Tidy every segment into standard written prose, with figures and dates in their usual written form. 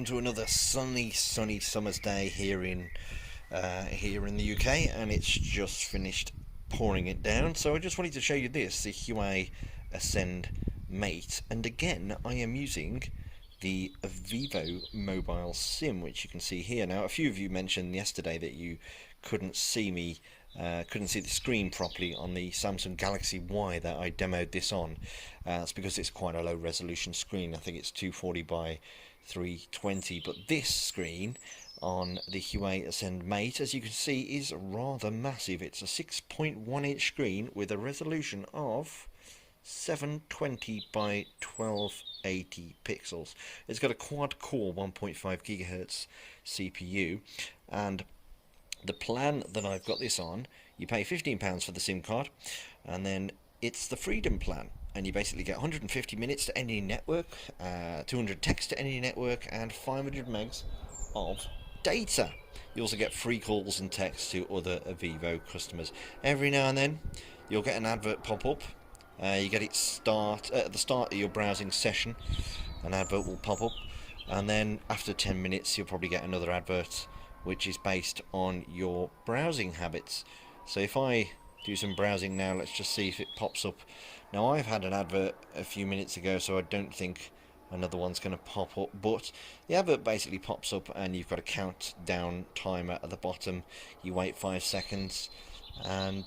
welcome to another sunny summer's day here in the UK, and it's just finished pouring it down. So I just wanted to show you this, the Huawei Ascend Mate, and again I am using the Ovivo Mobile SIM, which you can see here. Now, a few of you mentioned yesterday that you couldn't see me, couldn't see the screen properly on the Samsung Galaxy Y that I demoed this on. That's because it's quite a low resolution screen. I think it's 240 by 320, but this screen on the Huawei Ascend Mate, as you can see, is rather massive. It's a 6.1 inch screen with a resolution of 720 by 1280 pixels. It's got a quad-core 1.5 gigahertz CPU, and the plan that I've got this on, you pay £15 for the SIM card, and then it's the Freedom plan, and you basically get 150 minutes to any network, 200 text to any network, and 500 megs of data. You also get free calls and texts to other Ovivo customers. Every now and then you'll get an advert pop up. You get it at the start of your browsing session, an advert will pop up, and then after 10 minutes you'll probably get another advert which is based on your browsing habits. So if I do some browsing now, let's just see if it pops up. Now, I've had an advert a few minutes ago, so I don't think another one's going to pop up, but the advert basically pops up and you've got a countdown timer at the bottom. You wait 5 seconds and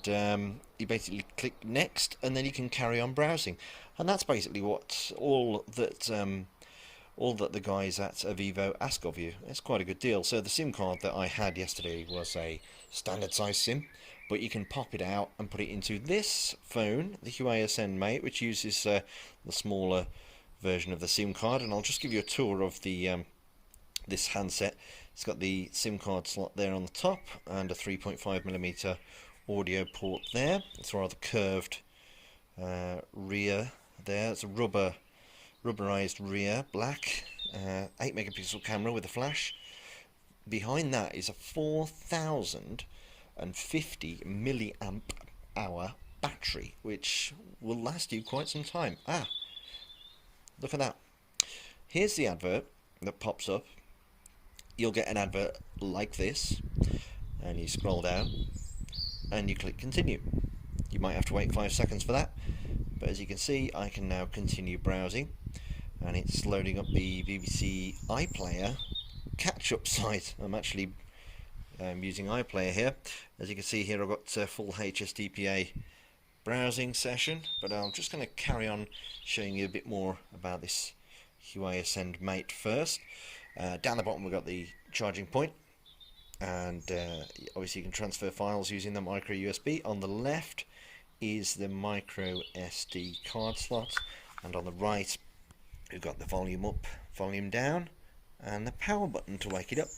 you basically click next, and then you can carry on browsing. And that's basically what all that the guys at Ovivo ask of you. It's quite a good deal. So the SIM card that I had yesterday was a standard size SIM, but you can pop it out and put it into this phone, the Huawei Ascend Mate, which uses the smaller version of the SIM card. And I'll just give you a tour of the this handset. It's got the SIM card slot there on the top and a 3.5mm audio port there. It's a rather curved rear there. It's a rubberized rear, black, 8 megapixel camera with a flash. Behind that is a 4050 milliamp hour battery, which will last you quite some time. Look at that. Here's the advert that pops up. You'll get an advert like this, and you scroll down and you click continue. You might have to wait 5 seconds for that, but as you can see, I can now continue browsing, and it's loading up the BBC iPlayer catch-up site. I'm actually using iPlayer here. As you can see here, I've got full HSDPA browsing session, but I'm just going to carry on showing you a bit more about this Huawei Ascend Mate first. Down the bottom we've got the charging point, and obviously you can transfer files using the micro USB. On the left is the micro SD card slot, and on the right we've got the volume up, volume down, and the power button to wake it up.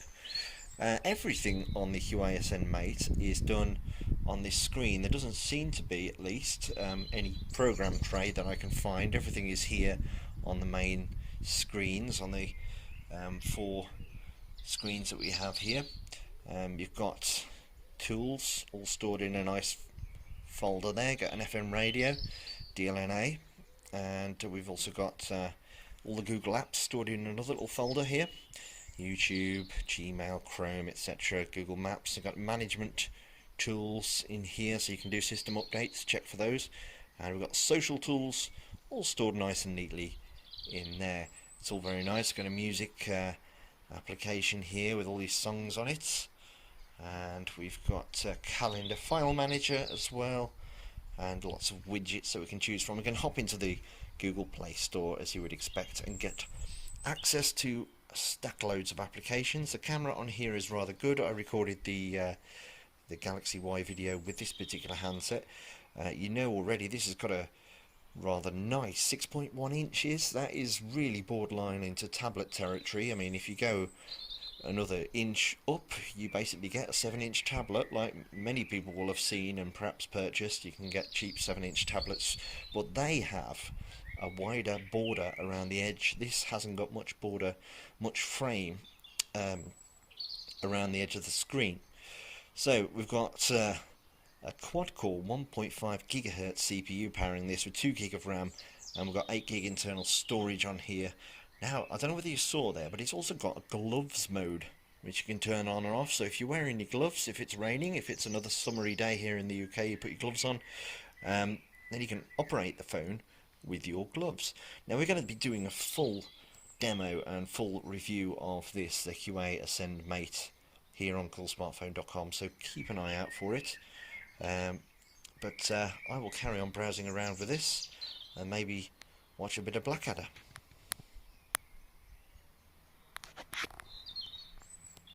Everything on the Huawei Ascend Mate is done on this screen. There doesn't seem to be, at least, any program tray that I can find. Everything is here on the main screens, on the 4 screens that we have here. You've got tools all stored in a nice folder there. Got an FM radio, DLNA, and we've also got all the Google apps stored in another little folder here. YouTube, Gmail, Chrome, etc. Google Maps. I've got management tools in here, so you can do system updates, check for those. And we've got social tools all stored nice and neatly in there. It's all very nice. Got a music application here with all these songs on it, and we've got a calendar file manager as well, and lots of widgets that we can choose from. We can hop into the Google Play Store, as you would expect, and get access to stack loads of applications. The camera on here is rather good. I recorded the Galaxy Y video with this particular handset. You know already this has got a rather nice 6.1 inches. That is really borderline into tablet territory. I mean, if you go another inch up, you basically get a 7-inch tablet, like many people will have seen and perhaps purchased. You can get cheap 7-inch tablets, but they have a wider border around the edge. This hasn't got much border, much frame around the edge of the screen. So we've got a quad-core 1.5 gigahertz CPU powering this with 2 gig of RAM, and we've got 8 gig internal storage on here, Now, I don't know whether you saw there, but it's also got a gloves mode, which you can turn on or off. So if you're wearing your gloves, if it's raining, if it's another summery day here in the UK, you put your gloves on, then you can operate the phone with your gloves. Now, we're going to be doing a full demo and full review of this, the Huawei Ascend Mate, here on coolsmartphone.com, so keep an eye out for it. But I will carry on browsing around with this and maybe watch a bit of Blackadder.